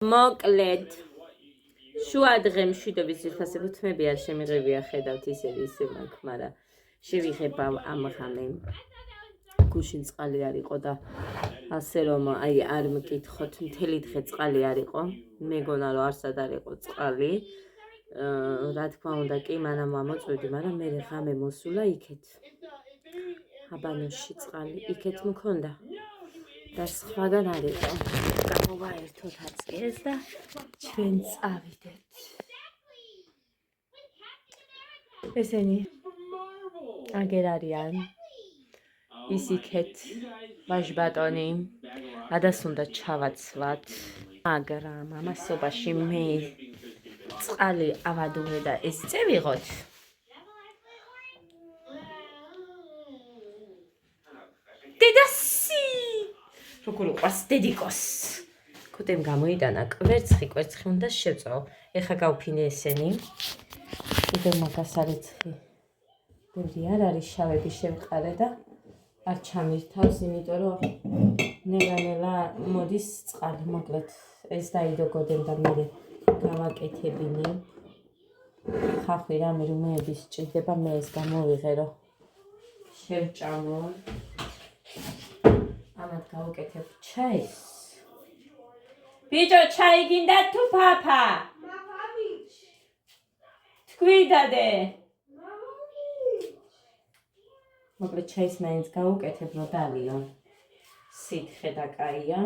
მოკლედ შუა დღე მშვიდობის ძვირფასებო თმები არ შემიღებია ხედავთ ისე მაგ, მაგრამ შევიღება ამ ღამე გუშინ წყალი არ იყო და ასე რომ არ მკითხოთ მთელი დღე წყალი არ იყო მეგონა რომ არსად არ იყო წყალი რა თქმა უნდა კი მანამ ამოწვევდი მაგრამ მე ღამე მოსულა იქეთ აბანოში წყალი იქეთ მქონდა და სხვაგან არ იყო გამოვაერთოთ აწიეს და ჩვენ წავიდეთ ესენი აგერ არიან ის იქეთ ვაჟბატონი ადას უნდა ჩავაცვლათ მაგრამ ამასობაში მე წყალი ავადუნე და ეს წევიღოთ დედასი როგორ უყვარს დედიკოს კოტემ გამოიტანა კვერცხი უნდა შევწოვო ეხა გავფინე ესენი კიდევ მაგას არიცხი ბევრი არ არის შავები შევყარე და არ ჩამირთავს იმიტომ რომ ნელა მოდის წყალი მოკლედ ეს დაიდოგოდენ და მე გავაკეთებინე ხახვი რამე რომეების სჭირდება მე ეს გამოვიღე რომ შევჭამო ამათ გავუკეთებ ჩაის ბიჭო ჩაი გინდა თუ პაპა თქვიდადე მოკლედ ჩაის მაინც გავუკეთებ რომ დალიო სითხე და კაია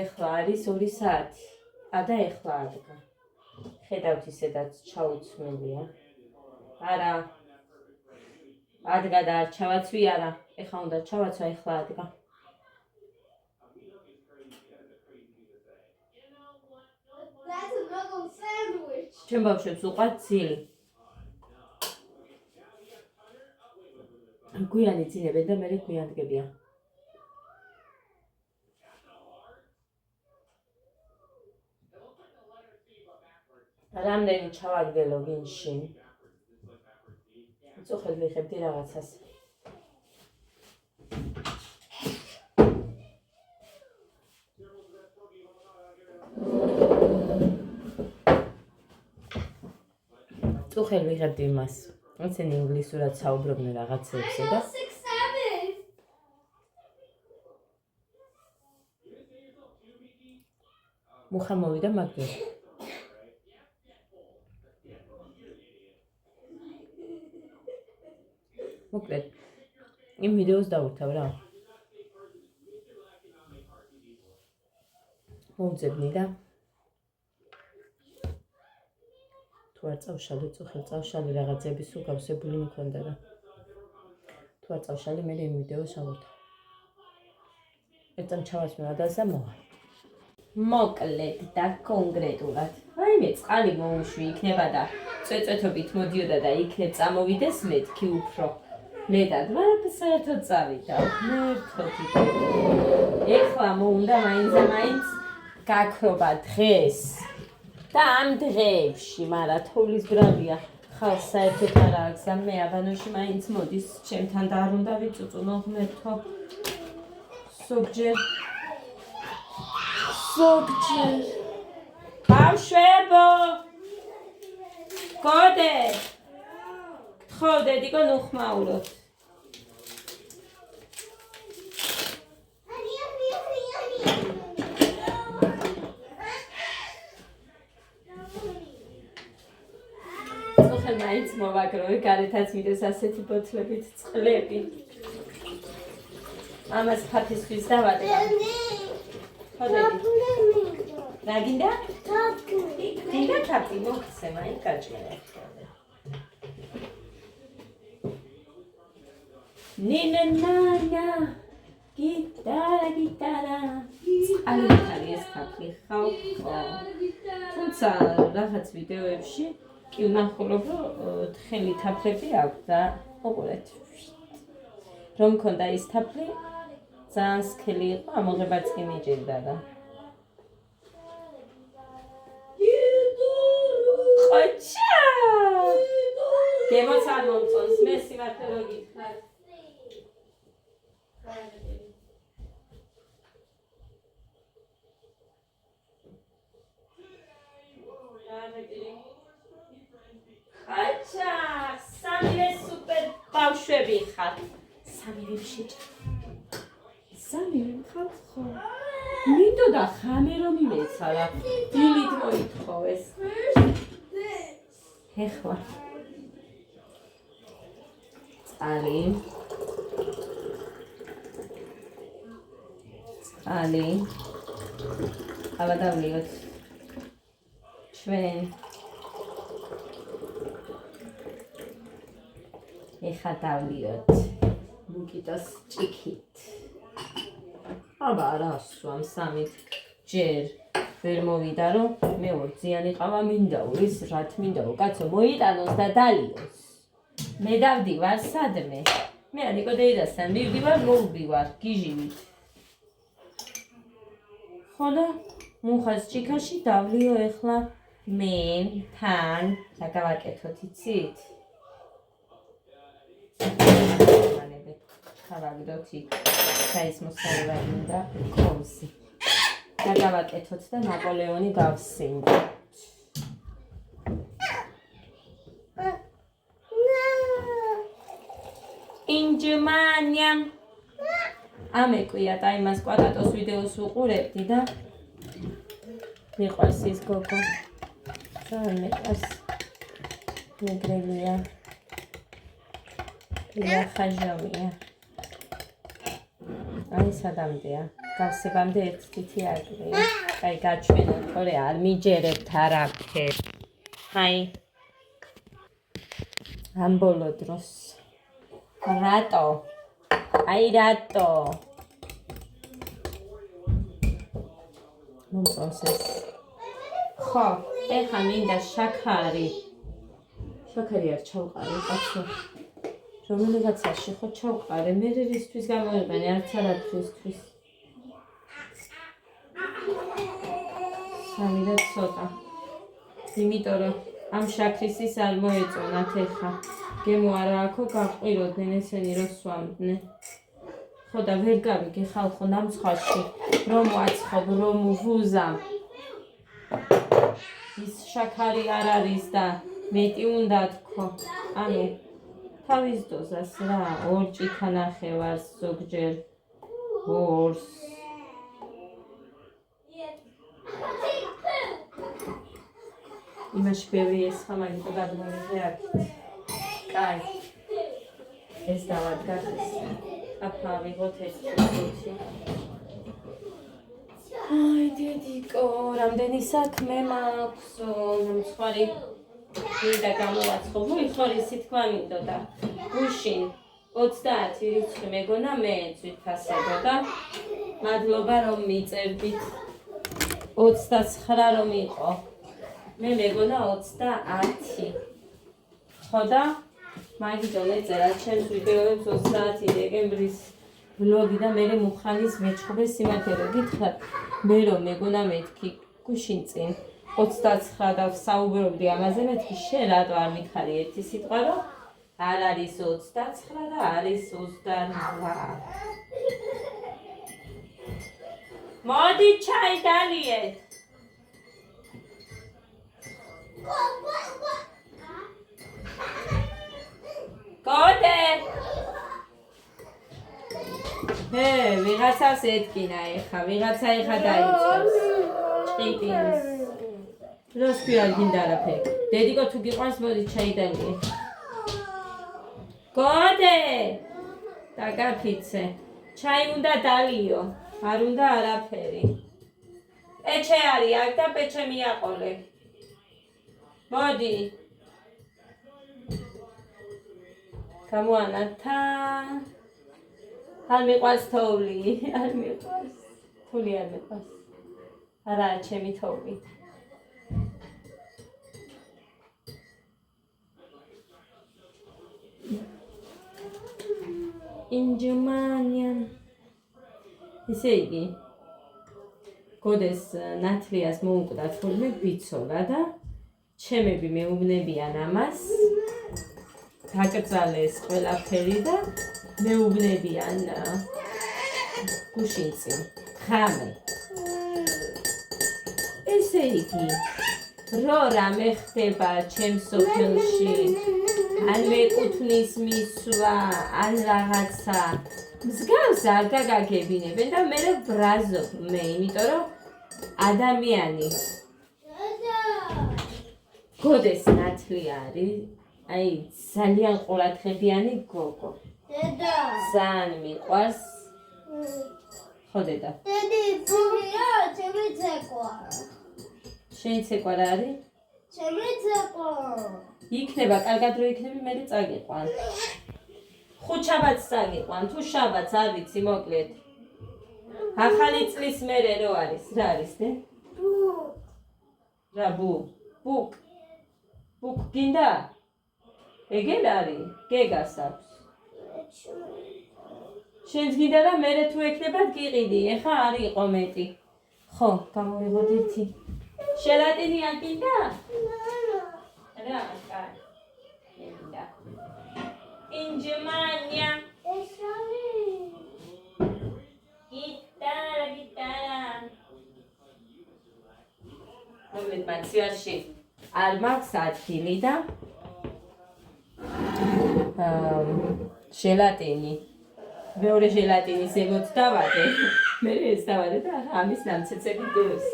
ეხლა არის 2 საათი და ეხლა ადგა ხედავთ ისედაც ჩაუცმელია არა ადგა და არ ჩავაცვი არა ეხლა უნდა ჩავაცვა ეხლა ადგა ჩვენ ბავშვებს უყვართ ძილი გვიანი ძინებენ და მე გვიან დგებიან რამდენი ჩავაგდელო გინში წუხად ვიხებდი რაღაცას წუხად ვიხებდი იმას ესენი ინგლისურად საუბრობენ რაღაცებზე და მუხა მოვიდა მაგდროს მოკლედ იმ ვიდეოს დავურთავ რა მოვძებნი და თუ არ წავშალე წუხელ წავშალე რაღაცები სულ გავსებული მქონდა და თუ არ წავშალე მე იმ ვიდეოს ავურთავ ერთამ ჩავასმევ ადას და მოვა მოკლედ და კონკრეტულად აი მე წყალი მოუშვი იქნება და წეწეთობით მოდიოდა და იქნებ წამოვიდეს მეთქი უფრო მეტად, მაგრამ საერთოდ წავიდა. ეხლა მოუნდა მაინც გაქრობა დღეს. და ამ დღეებში, მაგრამ თოვლის ბრავია, ხალხს საერთოდ არ აქვს და მე აბანოში მაინც მოდის, ჩემთან და არ უნდა ვიწუწუნო ღმერთო. ზოგჯერ. ბავშვებო! გოდე! გთხოვდეთ, იქ ნუხმაუროთ. წუხელ მაინც მოვაგროვე, გარეთაც მიდეს ასეთი ბოთლებით წყლები. ამას ფათისთვის დავადგა. რა გინდა? თაფლი. გინდა თაფლი, მოხსე მაინც გაჭირე. ნინანა გიტარა წყალი ეს თაფლი ხავ თუმცა რაღაც ვიდეოებში კი ვნახულობ რომ თხელი თაფლები აქვს და უყურეთ რომ მქონდა ის თაფლი ძალიან სქელი იყო ამოღებაც კი მიჭირდა და ყოჩა გემოც არ მომწონს მე სიმართლე რო გითხრათ აჩა, სამივე სუპერ ბავშვები ხართ. სამივე შეჭა. სამივე ხართ ხო? მინდოდა ხამე რომ იმეცალა. დილით მოითხოვეს. ეხლა. წყალი. აბა დავლიოთ. ჩვენ ეხლა დავლიოთ ლუკიტოს ჭიქით. აბა რა სვამ სამით ჯერ ვერ მოვიდა რომ მე ორწიანი ყავა მინდაო ის რათ მინდაო კაცო მოიტანოს და დალიოს. მე დავდივარ სადმე? მე ნიკოდეიდასთან მივდივარ მოვდივარ გიჟივით. ხოდა მუხას ჭიქაში დავლიო ეხლა მე თან რა გავაკეთოთ იცით? გავაგდოთ იქ საის მოსწავლე უნდა კონსი და გავაკეთოთ და ნაპოლეონი გავსინდოთ. ინჯმანია ამეკვია და იმას კვადრატოს ვიდეოს უყურებდი და მიყვარს ის გოგო ძალიან მიყვარს მეგრელია ია ხაჟავია აი სადამდეა გავსებამდე ერთ თითი აკლია აი გაჩვენა თორე არ მიჯერებთ არაფერ აი ამ ბოლო დროს რატო აი რატო მომწონს ეს ხო ეხლა მინდა შაქარი არ ჩავყარე კაცო რომელიღაცაში ხო ჩავყარე მე რისთვის გამოიყენე არც არაფრისთვის სამი და ცოტა იმიტომ რომ ამ შაქრისის არ მოეწონათ ეხლა გემო არა აქო გაყვიროდნენ ესენი რო სვამდნენ ხო და ვერ გავიგე ხალხო ნამცხვარში რომ ვაცხობ რომ ვუზამ ის შაქარი არ არის და მეტი უნდა თქო ანუ თავის დოზას რა ორ ჭიქა ნახევარს ზოგჯერ ორს იმაში ბევრი ესხა მაგიტო გადმოვიღე აქეთ კაი ეს დავადგათ ეს აფა ვიღოთ ეს ხუთი აი დედიკო რამდენი საქმე მაქვს მსხვარი მინდა გამოვაცხო ვიხორისი თქვა მინდოდა გუშინ 30 რიცხვი მეგონა მე ძვითასებო და მადლობა რომ მიწერდით 29 რომ იყო მე მეგონა 30 ხო და მაგიტომ ეწერა ჩემს ვიდეოებს 30 დეკემბრის ვლოგი და მე მუხრანის მეჩხუბე სიმართლე რომ გითხრათ მე რომ მეგონა მეთქი გუშინ წინ 29 და საუბრობდი ამაზე მეთქი შენ რატო არ მითხარი ერთი სიტყვა რომ არ არის 29 და არის 28 მოდი ჩაი დალიეთ გოდე ვიღაცას ეთკინა ეხა ვიღაცა ეხა დაიწყებს ჭყიპინს როს ქვია გინდა არაფერი დედიკო თუ გიყვარს მოდი ჩაიდალიე გოდე დაგაფიცე ჩაი უნდა დალიო არ უნდა არაფერი პეჩე არის აქ და პეჩე მიაყოლე მოდი გამოანათა არ მიყვარს თოვლი არ მიყვარს თოვლი არ მიყვარს არაა ჩემი თოვლი ინჯმანიან ესე იგი გოდეს ნათლიას მოუკვდა თურმე ბიცოლა და ჩემები მეუბნებიან ამას დაკრძალეს ყველაფერი და მეუბნებიან გუშინ წინ ხამე ესე იგი რო რამე ხდება ჩემ სოფელში ან მეკუთვნის მისვლა ან რაღაცა მსგავს არ გაგაგებინებენ და მე ბრაზობ მე იმიტომ რომ ადამიანი გოდეს ნათლი არის აი ძალიან ყურადღებიანი გოგო დედა ძალიან მიყვარს ხო დედა დედი ბურია ჩემი ცეკვა შენი ცეკვა რა არის ჩემი ცეკვა იქნება კარგად რო იქნები მე წაგიყვან ხუთშაბათს წაგიყვან თუ შაბათს არ ვიცი მოკლედ ახალი წლის მერე რო არის რა არის დე რა ბუკ გინდა ეგენ არის გეგას აქვს შენს გინდა და მერე თუ ექნებათ გიყიდი ეხა არ იყო მეტი ხო გამოვიღოთ ერთი ჟელატინი არ გინდა რა კაი გინდა ინჯმანია გიტარა მომეთ მაციაში არ მაქვს ადგილი და ჟელატინი მეორე ჟელატინი ზემოთ დავადე მე ეს დავადე და ამის ნამცეცები დევს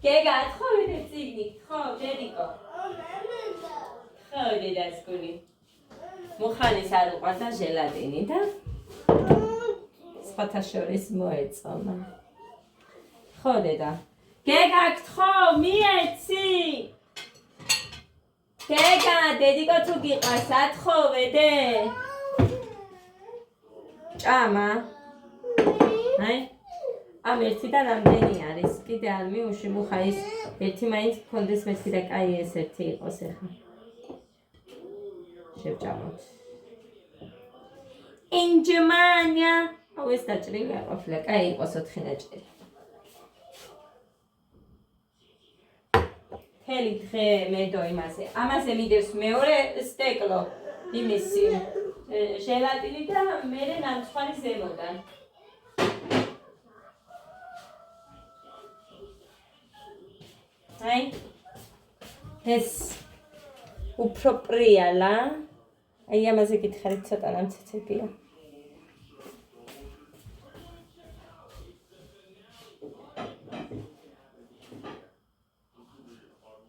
გეგა ათხოვიდე წიგნი ხო ჯერიკო ხო დედასკული მუხანის არ უყვარდა ჟელატინი და სხვათა შორის მოეწონა ხო დედა გეგა გთხოვ მიეცი გეგა დედიკო თუ გიყვარს ათხოვე დე ჭამა აი ამ ერთიდან ამდენი არის კიდე არ მიუში მუხა ის ერთი მაინც გქონდეს მეთქი და კაი ეს ერთი იყოს ახლა შევჭამოთ ინჯმანია აუ ეს დაჭრილი არ ყოფილა კაი იყოს 4 დაჭრილი მთელი დღე მედო იმაზე ამაზე მიდევს მეორე სტეკლო იმისი ჟელატინი და მერე ნამცხვარი ზემოდან აი ეს უფრო პრიალა აი ამაზე გითხარით ცოტა ნამცეცებია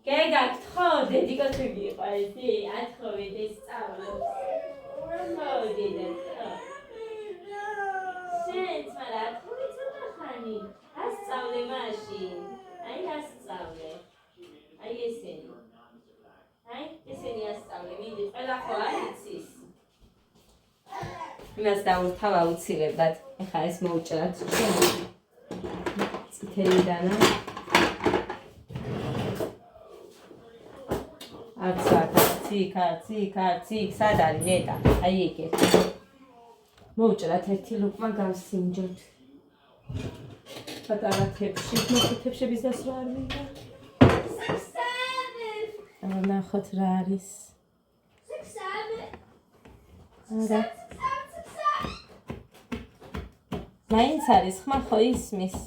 გეგა გთხო დედიკო თუ გიყვარდი ათხოვიდე სწავლობს ხო დედა შენც მარა ათხოვი ცოტა ხანი ასწავლე მაშინ აი ასწავლე აი ესენი ასწავლე მიდი ყველა ხო არ იცის იმას დაურთავ აუცილებლად ეხლა ეს მოუჭრათ წითელი დანა ციკ სად არის ნეტა აი ეგეთ მოუჭრათ ერთი ლუკმა გავსინჯოთ პატარა თებში დასვა არ მინდა ნახოთ რა არის არა მაინც არის ხმა ხო ისმის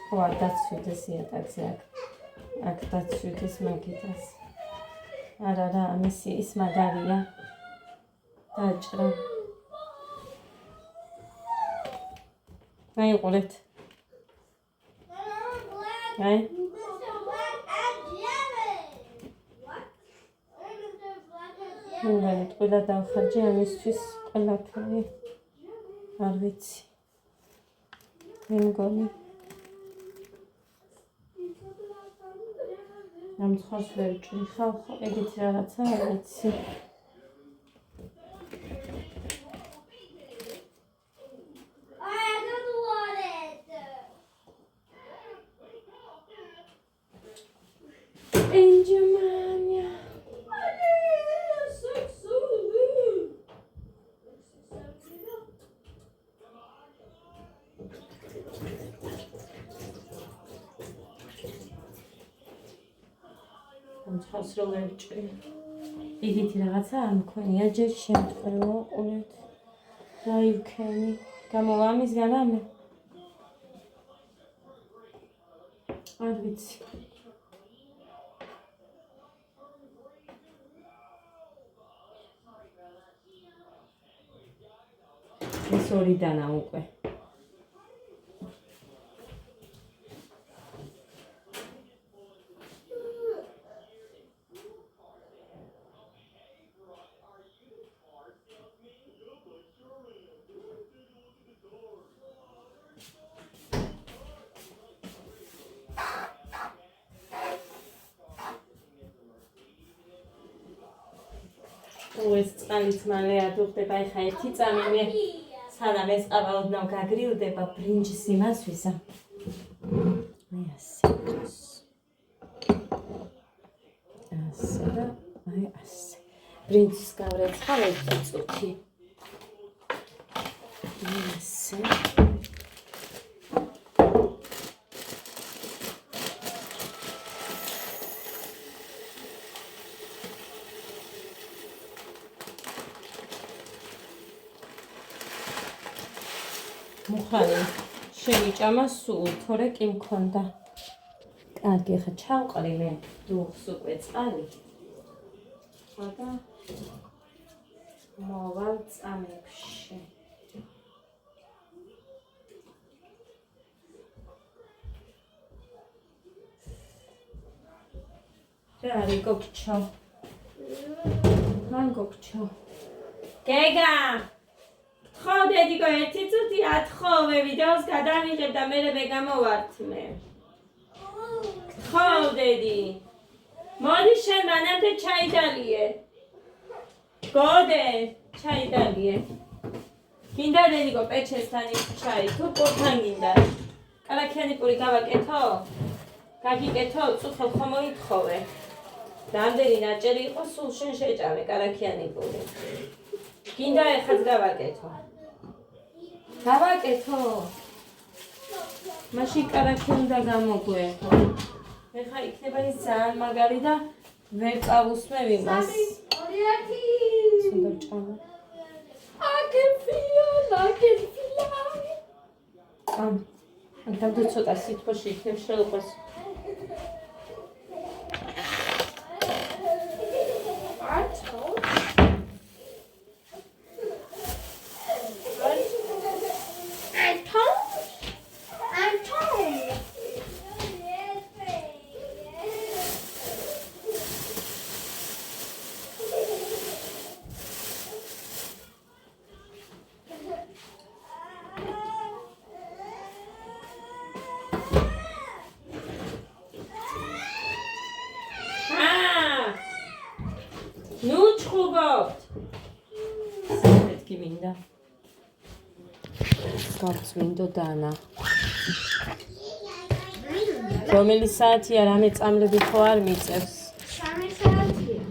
ხო არ დაცვიდეს იატაკზე აქ დაცვიდეს მაგიტას არა რა ამისი ის მაგარია დაჭრა მაიყურეთ აი მოგანით ყველა დავხარჯე ამისთვის ყველაფერი არ ვიცი მე მგონი ამ ხარს ვერ ვჭრი ხალხო ეგეთი რაღაცა არ ვიცი Benjamin. Ხავს რო ვერჭრი. იგივე რაღაცა არ მქონია ჯერ შემთხვევა ყურეთ. დაივქენი. გამოვამისგან ამე. არ ვიცი. 2 დანა უკვე. ეს წყალიც მალე არ უხდება, ეხა 1 წამი მე სანამ ეს ყავა ოდნავ გაგრილდება ბრინჯის იმასვისა. აი ასე. ასე და აი ასე. ბრინჯის გავრეცხავ 1 წუთი. ასე. მუხანი შევიჭამა სულ, თორე კი მქონდა. კარგი, ხა ჩავყრი მე დუხს უკვე წყალი. ხოდა მოვალ წამებში. რა არის გოგჩო? მან გოგჩო. გეგა! ხო დედიკო 1 წუთი ათხოვე ვიდეოს გადავიღებ და მერე ვეგამოვართმე. ხო დედი. მოდი შენ მანამდე ჩაი დალიე. გოდე ჩაი დალიე. გინდა დედიკო პეჩესთან ის ჩაი თუ პურთან გინდა. კალაკიანი პური გავაკეთო? გაგიკეთო? წუხელ ხომ მოითხოვე. რამდენი ნაჭერი იყო სულ შენ შეჭამე კალაკიანი პური. გინდა ეხაც გავაკეთო. გავაკეთო. მაშინ კარაქი უნდა გამოგვეღო. ეხა იქნება ის ძალიან მაგარი და ვერ წავუსმევ იმას. სულ ჭამა. I can feel. და ცოტა სიტყვაში იქნებ შეუყვეს. გავწმინდო დანა. რომელი საათია რამე წამლები ხო არ მიწევს? 3 საათია.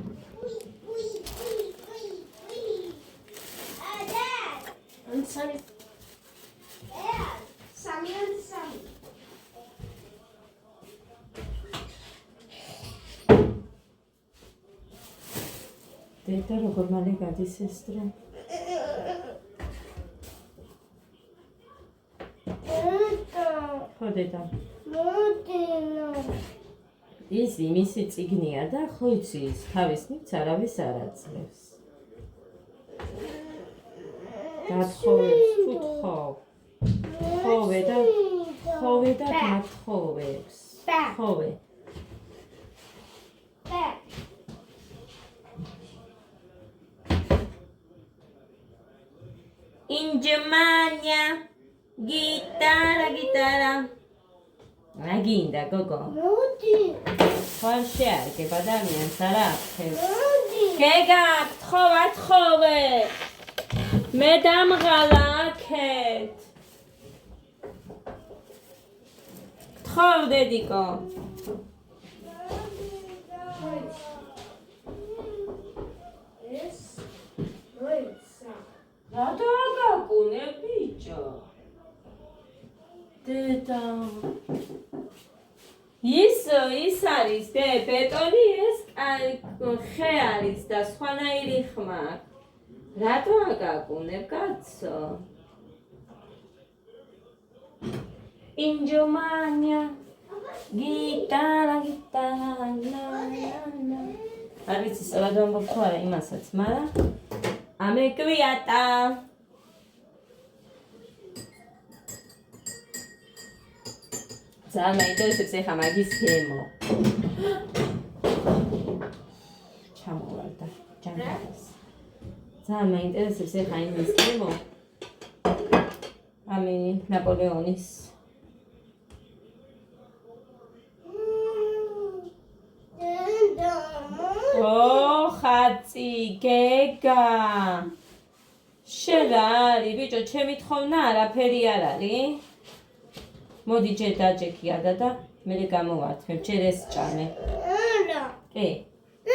ან 3. 3. დედა როგორ მალე გადის ეს დრო? ხო დედა. ის იმისი წიგნია და ხო იცი ის თავის მიც არავის არ აძლევს. გათხოვებს თუ თხოვ. ხოვე და გათხოვებს. ხოვე. In Germania, gitara. Aginda, gogo. Ხარ შეარგებ ადამიანს არა ახებს. გეგა, გთხოვე. მე დამღალა აქეთ. გთხოვ დედიკო. რატო აგაკუნე ბიჭო? დედა ის არის დე ბეტონი ეს ხე არის და სხვანაირი ხმა. რატო აგაკუნებ კაცო? ინჯომანია გიტარა. არ ვიცი სწორად ვამბობ თუ არა იმასაც, მაგრამ ამეკვიატა. ძალიან მაინტერესებს ეხა მაგის გემო. ჩამოვარდა ჯანმრთელს. ძალიან მაინტერესებს ეხა იმის გემო. ამინი ნაპოლეონის. ხაცი გეგა. შენ რა არის ბიჭო, ჩემი თხოვნა არაფერი არ არის. მოდი ჯერ დაჯექი ადა და მე გამოვართმევ, ჯერ ეს ჭამე. არა. კი.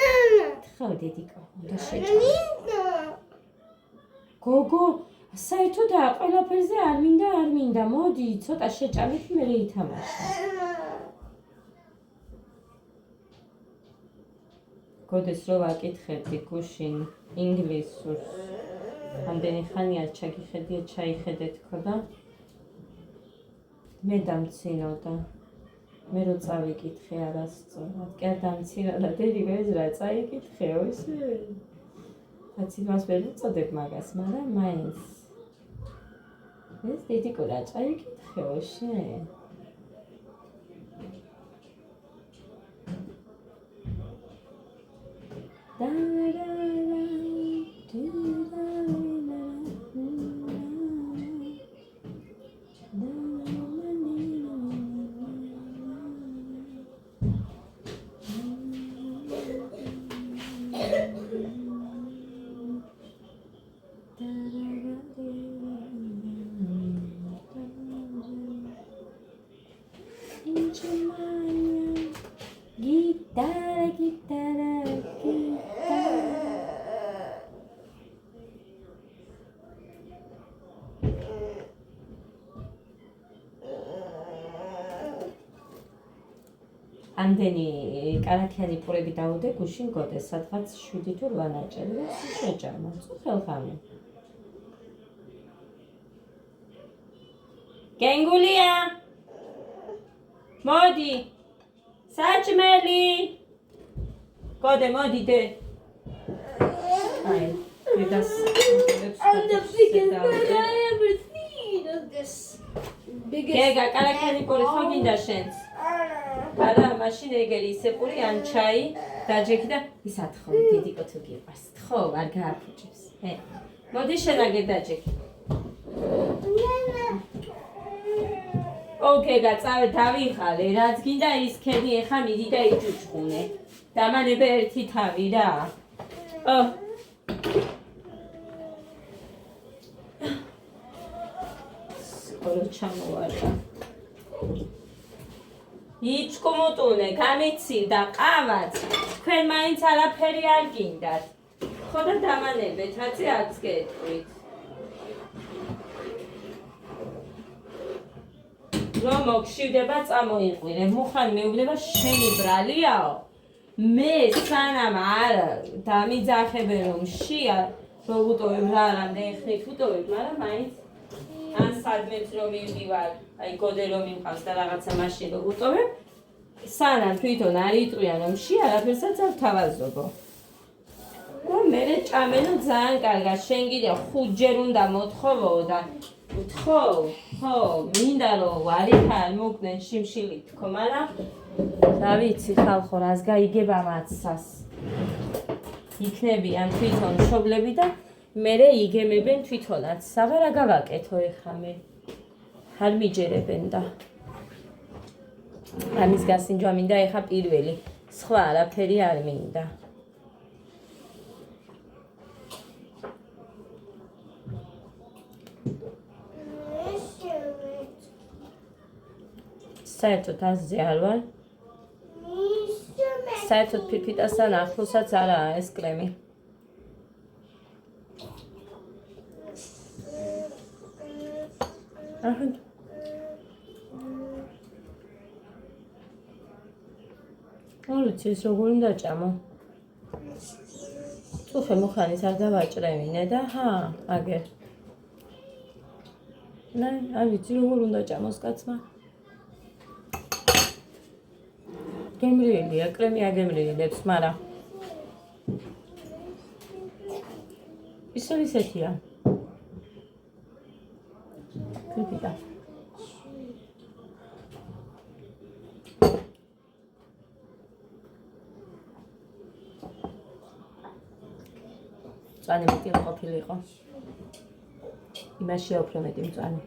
არა. ხო დედიკო, უნდა შეჭამე. გოგო, საერთოდ ყველაფერზე არ მინდა, მოდი, ცოტა შეჭამეთ, მე ითამაშე. გოდეს რო ვაკითხებდი გუშინ ინგლისურს. ამდენი ხანია ჩაიხედე თქო და მე დამცინოდა. მე რო წავიკითხე არასწორად. კი არ დამცინა და დედიკო ეს რა წაიკითხეო ესე. კაცი მას ვერ უწოდებ მაგას, მაგრამ მაინც. ეს დედიკო რა წაიკითხეო შენ? ამდენი კარაქიანი პურები დაუდე გუშინ გოდეს, სადღაც 7 თუ 8 ნაჭერი და შეჭამა. ხელხამი. გენგულია! მოდი! საჭმელი! გოდე, მოდი დე! აი, დედას I'm the biggest bird I ever seen of this. გეგა, კარაქიანი პური ხო გინდა შენც? არა, მაშინ ეგერი ისე პური ან ჩაი დაჯექი და ის ათხოვე, დედიკო თუ გიყვარს. თხოვ, არ გააფუჭებს. მოდი შენ აგერ დაჯექი. გეგა, წავე დავიხარე, რაც გინდა ის ქედი ეხა მიდი და იჭუჭყუნე. დამანებე ერთი თავი რა. სკოლა ჩამოვარდა. იცკუმუტუნე, გამიცივდა ყავაც. თქვენ მაინც არაფერი არ გინდათ. ხო და დამანებეთ, რაცი არც გეტყვით. რომ მოგშივდება წამოიყვირე, მუხან მეუბნება შენი ბრალიაო. მე სანამ არ დამიძახებენ რომ შია, რო ვუტოვებ რა რამდენი ხნით ვუტოვებ, მაგრამ მაინც ან სადმეც რომ მივდივარ, აი გოდე რომ მიმყავს და რაღაცა მაშინ რომ ვუტოვებ, სანამ თვითონ არ იტყვიან რომ შია, არაფერსაც არ თავაზობო. და მე ჭამენო ძალიან კარგად, შენ კიდე 5 ჯერ უნდა მოთხოვო და ვთხოვ, ხო, მინდა რომ ვარით არ მოგდნენ შიმშილით თქო, მაგრამ რა ვიცი ხალხო, რას გაიგება მაცსას. იქნებიან თვითონ მშობლები და მერე იგემებენ თვითონაც. საღა რა გავაკეთო ეხა მე? არ მიჯერებენ და ამის გასინჯვა მინდა ეხა პირველი. სხვა არაფერი არ მინდა. საერთოდ აზზე არ ვარ. საერთოდ ფირფიტასთან ახლოსაც არაა ეს კრემი. ვიცი ეს როგორ უნდა ჭამო. წუხე მუხანის არ დავაჭრევინე და აგერ. არ ვიცი როგორ უნდა ჭამოს კაცმა. გემრიელია, კრემი აგემრიელებს, მაგრამ ისეთია. მწვანე მეტი ყოფილიყო. იმაშია უფრო მეტი მწვანე.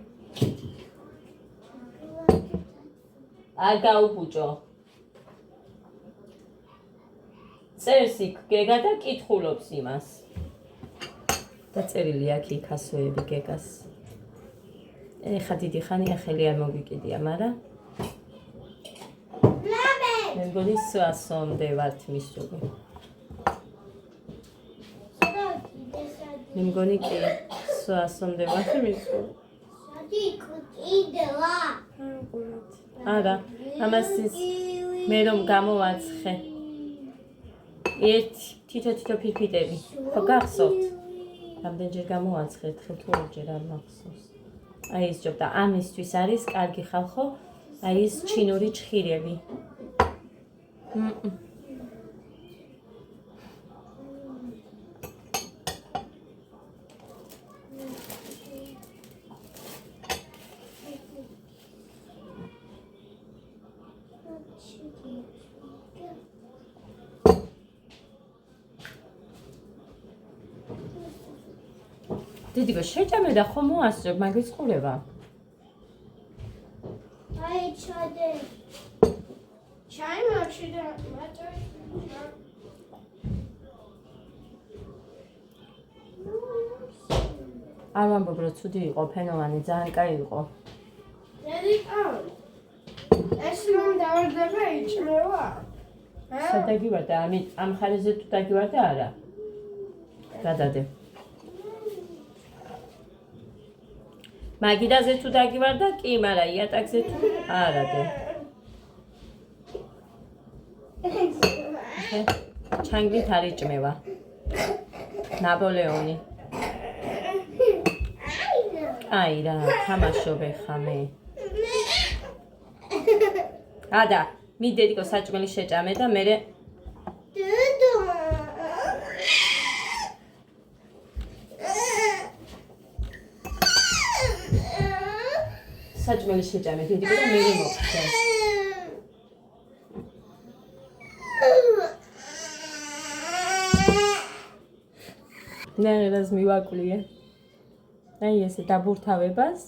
არ გაუბუჭო. წერს იქ გეგა და კითხულობს იმას. დაწერილი აქ იქ ასოები გეგას. ეხა დიდი ხანია ხელი არ მოგიკიდია, მაგრამ მე მგონი სასონდე ვართ მისული. მე მგონი კი სასონდე ვართ მისული. არა, ამას მე რომ გამოვაცხე. ერთ თითო ფირფიტები. ხო გახსოვთ? რამდენჯერ გამოვაცხეთ, ხე თუ ორჯერ არ მახსოვს. აი ეს ჯობდა ამისთვის არის კარგი ხალხო, აი ეს ჩინური ჭხირები. დიდიგო შეჭამე და ხომ მოასწრებ, მაგის ყურება. I tried it. China should have matter. არ ვამბობ, რომ ცუდი იყო, ფენოვანი, ძალიან კაი იყო. Ready on. ეს რომ დავარდება იჭმევა. სადაგივარდა, ამ ხარეზე თუ დაგივარდა არა. გადადე. მაგიდაზე თუ დაგივარდა, კი, მაგრამ იატაკზე თუ არადე. ჩანგლით არ იჭმევა. ნაპოლეონი. აი რა, თამაშობ ეხა მე. ადა, მიდედიკო საჭმელი შეჭამე და მერე საჭმელი შეჭამე დიდიკო და მერე მოხდე. ნერას მივაკვლიე. აი ესე დაბურთავებას.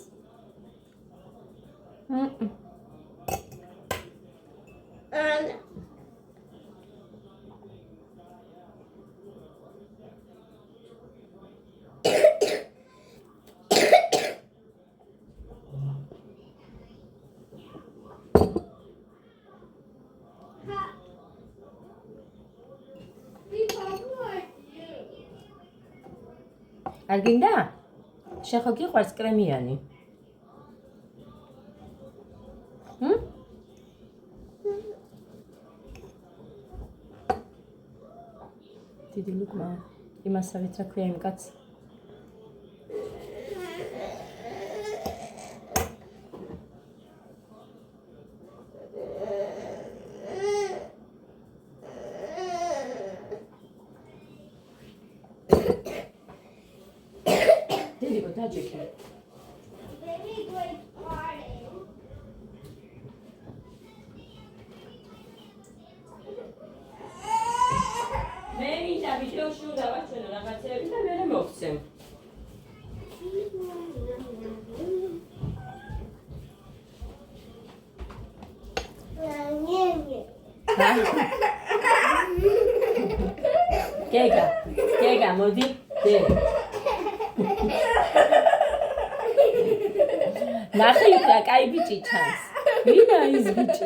არ გინდა? შენ ხო გიყვარს კრემიანი? დიდი ლუკმა იმასავით რა ქვია იმ კაცს? მე მინდა ვიდეოში დავაჩვენო რაღაცეები და მერე მოვცემ. გეგა, მოდი, დე. ნახე იქ რა კაი ბიჭი ჩანს. ვინა ის ბიჭი?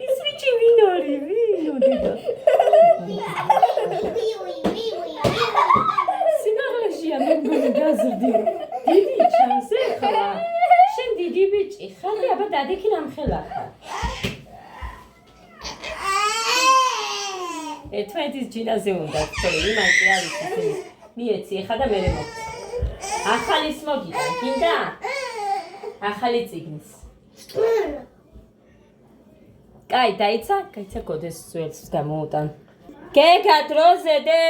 ის ბიჭი ვინ არის? ვინ ოდიდა? სიმაღლეშია მე მგონი გაზრდი. დიდი ჩანს ეხლა. შენ დიდი ბიჭი ხარ, აბა დადექი ნამხელა ხარ. ერთმანეთის ჯინაზე უნდა თქო, იმან კი არის ისინი. მიეცი ეხლა და მერე მოგწ. ახალის მოგიდა, გინდა? ახალი წიგნის. კაი, დაიცა გოდეს ძველს გამოუტან. გეგა დროზე დე.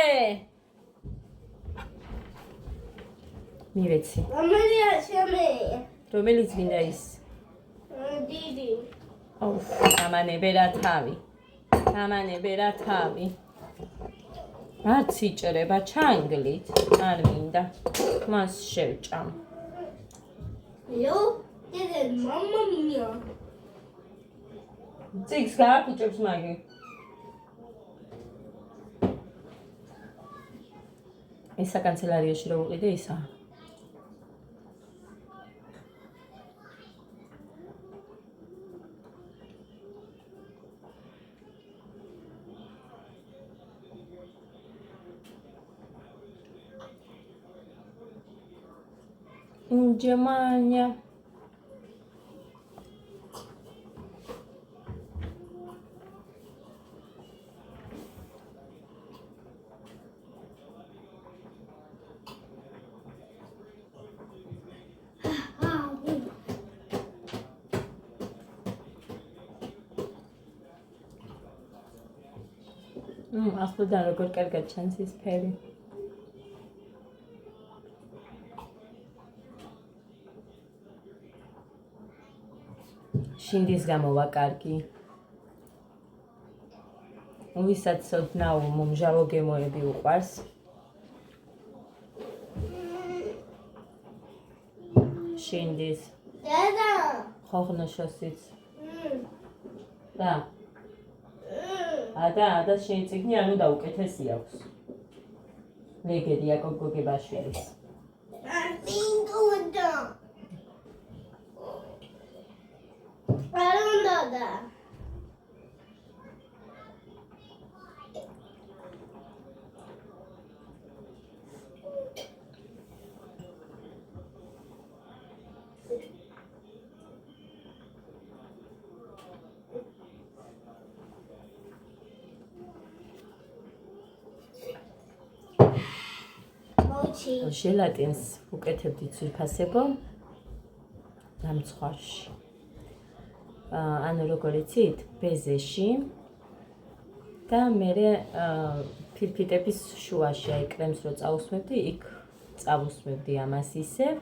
მივეცი. რომელია შემე? რომელიც გინდა ის? დიდი. ამანებერა თავი. ამანებერა თავი. არც იჭრება ჩანგლით, არ მინდა. მას შევჭამ. Yo, didn't mamma mia. წიგს გააკუჭებს მაგი. ეს საკანცელარიაში რო ვიყიდე ისაა. Germania. ახლოდან როგორ კარგად ჩანს ის ფერი. შინდის გამოვა კარგი. ვისაც ოდნავ მომჟავო გემოები უყვარს. შინდის. Dada. ხოხნოშოსიც. და. და შენი წიგნი ანუ დაუკეთესი აქვს. ლეგედია გოგებაშვილის. I don't know that. ჟელატინს უკეთებდი ძვირფასებო დამცხვარში. ანუ როგორ იცით, ბეზეში და მერე ფირფიტების შუაში, აი კრემს რო წაусმევდი, იქ წავусმევდი ამას ისევ.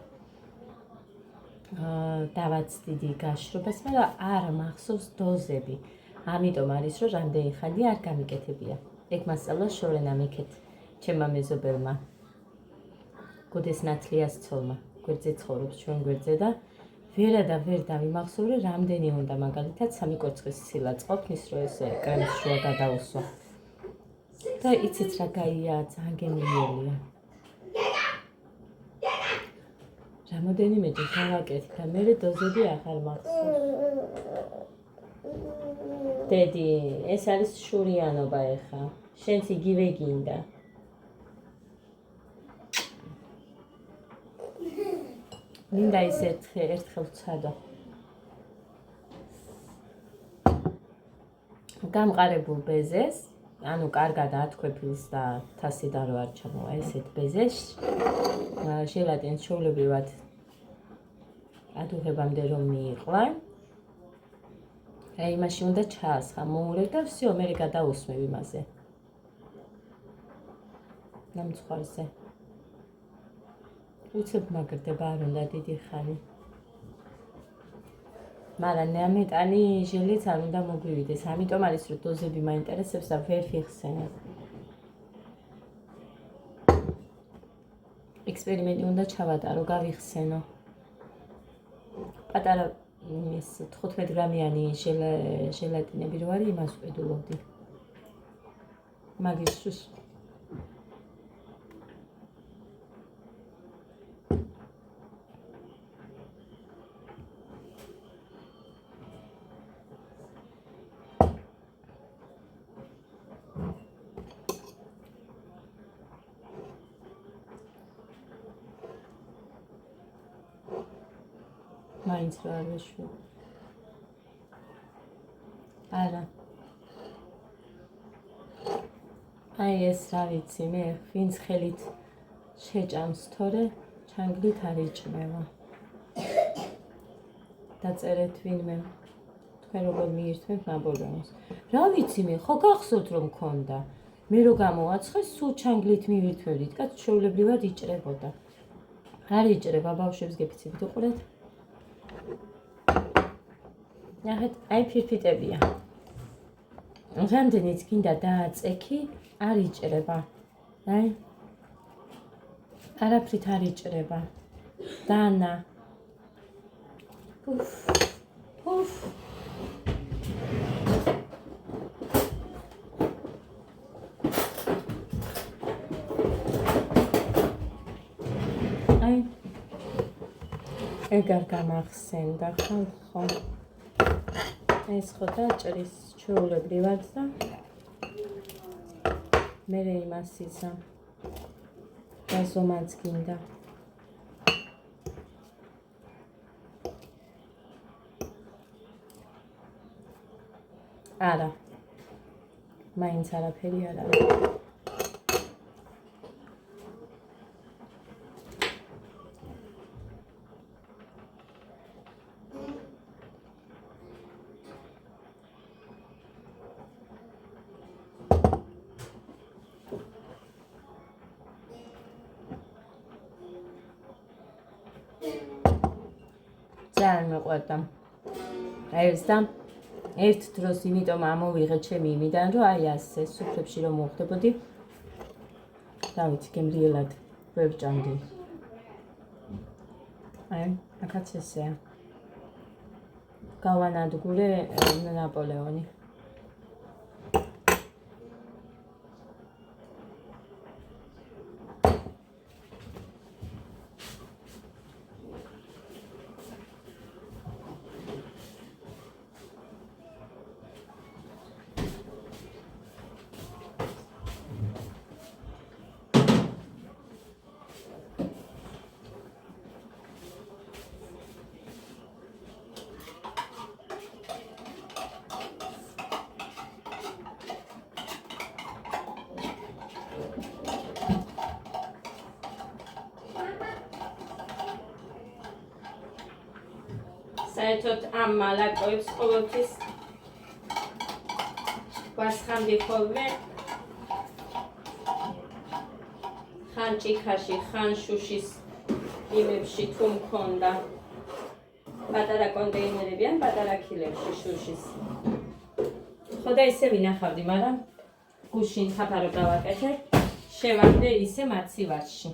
დავაცდიდი გაშრობას, მაგრამ არ მახსოვს დოზები. ამიტომ არის რომ რამდენი ხანია არ გამიკეთებია. ეგ მასალა შორენა მიქეთ ჩემმა მეზობელმა. გოდეს ნათლიას ცოლმა, გვერდზე ცხოვრობს ჩვენ გვერდზე და ვერა და ვერ დავიმახსოვრე რამდენი უნდა მაგალითად 3 კვერცხის ცილა წყობნის რომ ესე კრემის შუა გადაუსვა. და იცით რა გაია, ძალიან გემრიელია. რამოდენიმეჯერ გავაკეთე და მერე დოზები აღარ მახსოვს. დედი, ეს არის შურიანობა ეხა. შენც იგივე გინდა. მინდა ის ერთხელ ვცადო. გამყარებულ ბეზეს, ანუ კარგად ათქვეფილს და თასიდან რო არ ჩამოვა ესეთ ბეზეს, ჟელატინს ჩვეულებრივად ადუღებამდე რომ მიიყვა. აი იმაში უნდა ჩაასხა, მოურევ და всё, მე გადაусმევ იმაზე. ნამცხვარზე. უცებ მაგრდება არ უნდა დიდი ხანი. მაგრამ ნამეტანი ჟელიც არ უნდა მოგვივიდეს, ამიტომ არის რომ დოზები მაინტერესებს და ვერ ვიხსენე. ექსპერიმენტი უნდა ჩავატარო, გავიხსენო. პატარა ის 15 გრამიანი ჟელატინები რო არის, იმას ვყიდულობდი. მაგისთვის მაინც რა არ ვეშვი. არა. აი ეს რა ვიცი მე, ვინც ხელით შეჭამს თორე, ჩანგლით არ იჭმევა. დაწერეთ ვინმე. თქვენ როგორ მიირთმევთ ნაპოლეონს. რა ვიცი მე, ხო გახსოვთ რომ მქონდა. მე რო გამოაცხეს, სულ ჩანგლით მივირთმევდით, კაც ჩვეულებრივად იჭრებოდა. არ იჭრება, ბავშვებს გეფიცებით უყურეთ. ნახეთ, აი ფირფიტებია. რამდენიც გინდა დააწექი, არ იჭრება. აი. არაფრით არ იჭრება. დანა. უფ. უფ. აი. ეგარ გამახსენდა ხო? ეს ხო დაჭრის ჩვეულებრივად და მე იმას ისა გაზომაც გინდა არა მაინც არაფერი არ არის ძალიან მეყვარდა. აი ეს და ერთ დროს იმიტომ ამოვიღე ჩემი იმიდან, რომ აი ასე სუფრებში რომ მოხდებოდი. და ვიცი, გემრიელად ვერ ჭამდი. აი, აქაც ესეა. გავანადგურე ნაპოლეონი. საერთოდ ამ მალაკოებს ყოველთვის ვასხამდი ხოლმე ხან ჭიქაში, ხან შუშის იმებში თუ მქონდა პატარა კონტეინერები ან პატარა ქილებში შუშის. ხო და ისე ვინახავდი, მაგრამ გუშინ ხაფარო გავაკეთე, შევამდე ისე მაცივარში.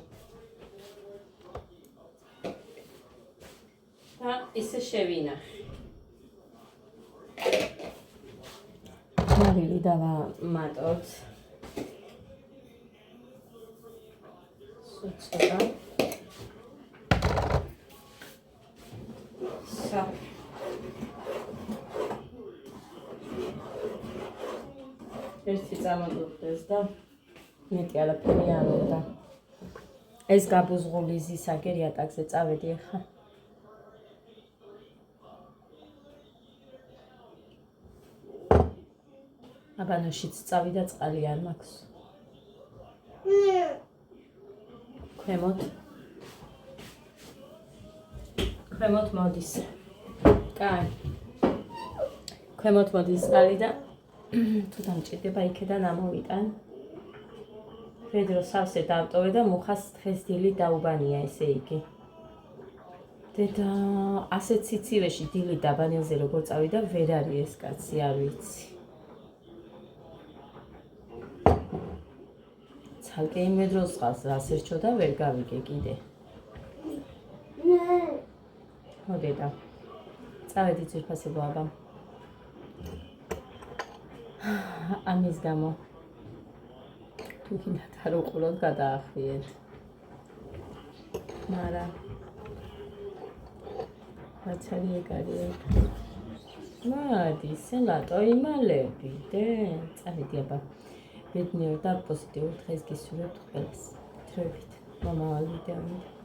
ისე შევინახე. მალილი დავამატოთ. სუცება. სა. ერთი წამოდუხდეს და მეტი არაფერი არ უნდა. ეს გაბუზღული ზისაგე იატაკზე წავედი ახლა. აბანოშიც წავიდა წყალი არ მაქვს. ქვემოთ მოდის. კაი. ქვემოთ მოდის წყალი და თუ დამჭირდება იქიდან ამოვიტან. ფედრო სავსე დავტოვე და მუხას დღეს დილით დაუბანია ესე იგი. დედა ასეთ სიცივეში დილით დაბანელზე როგორ წავიდა ვერ არის ეს კაცი არ ვიცი. ცალკე იმ მედროს წყალს რას ერჩო და ვერ გავიგე კიდე. მოდედა. წავედი ძვირფასებო აბა. ამის გამო. თუ გინდათ არ უყუროთ გადაახვიეთ. მაგრამ მაცალი ეგარია. მოდი, სელატო იმალები დე. წავედი აბა. ბედნიერ და პოზიტიურ დღეს გისურვებთ ყველას. თრევით. მომავალ ვიდეომდე.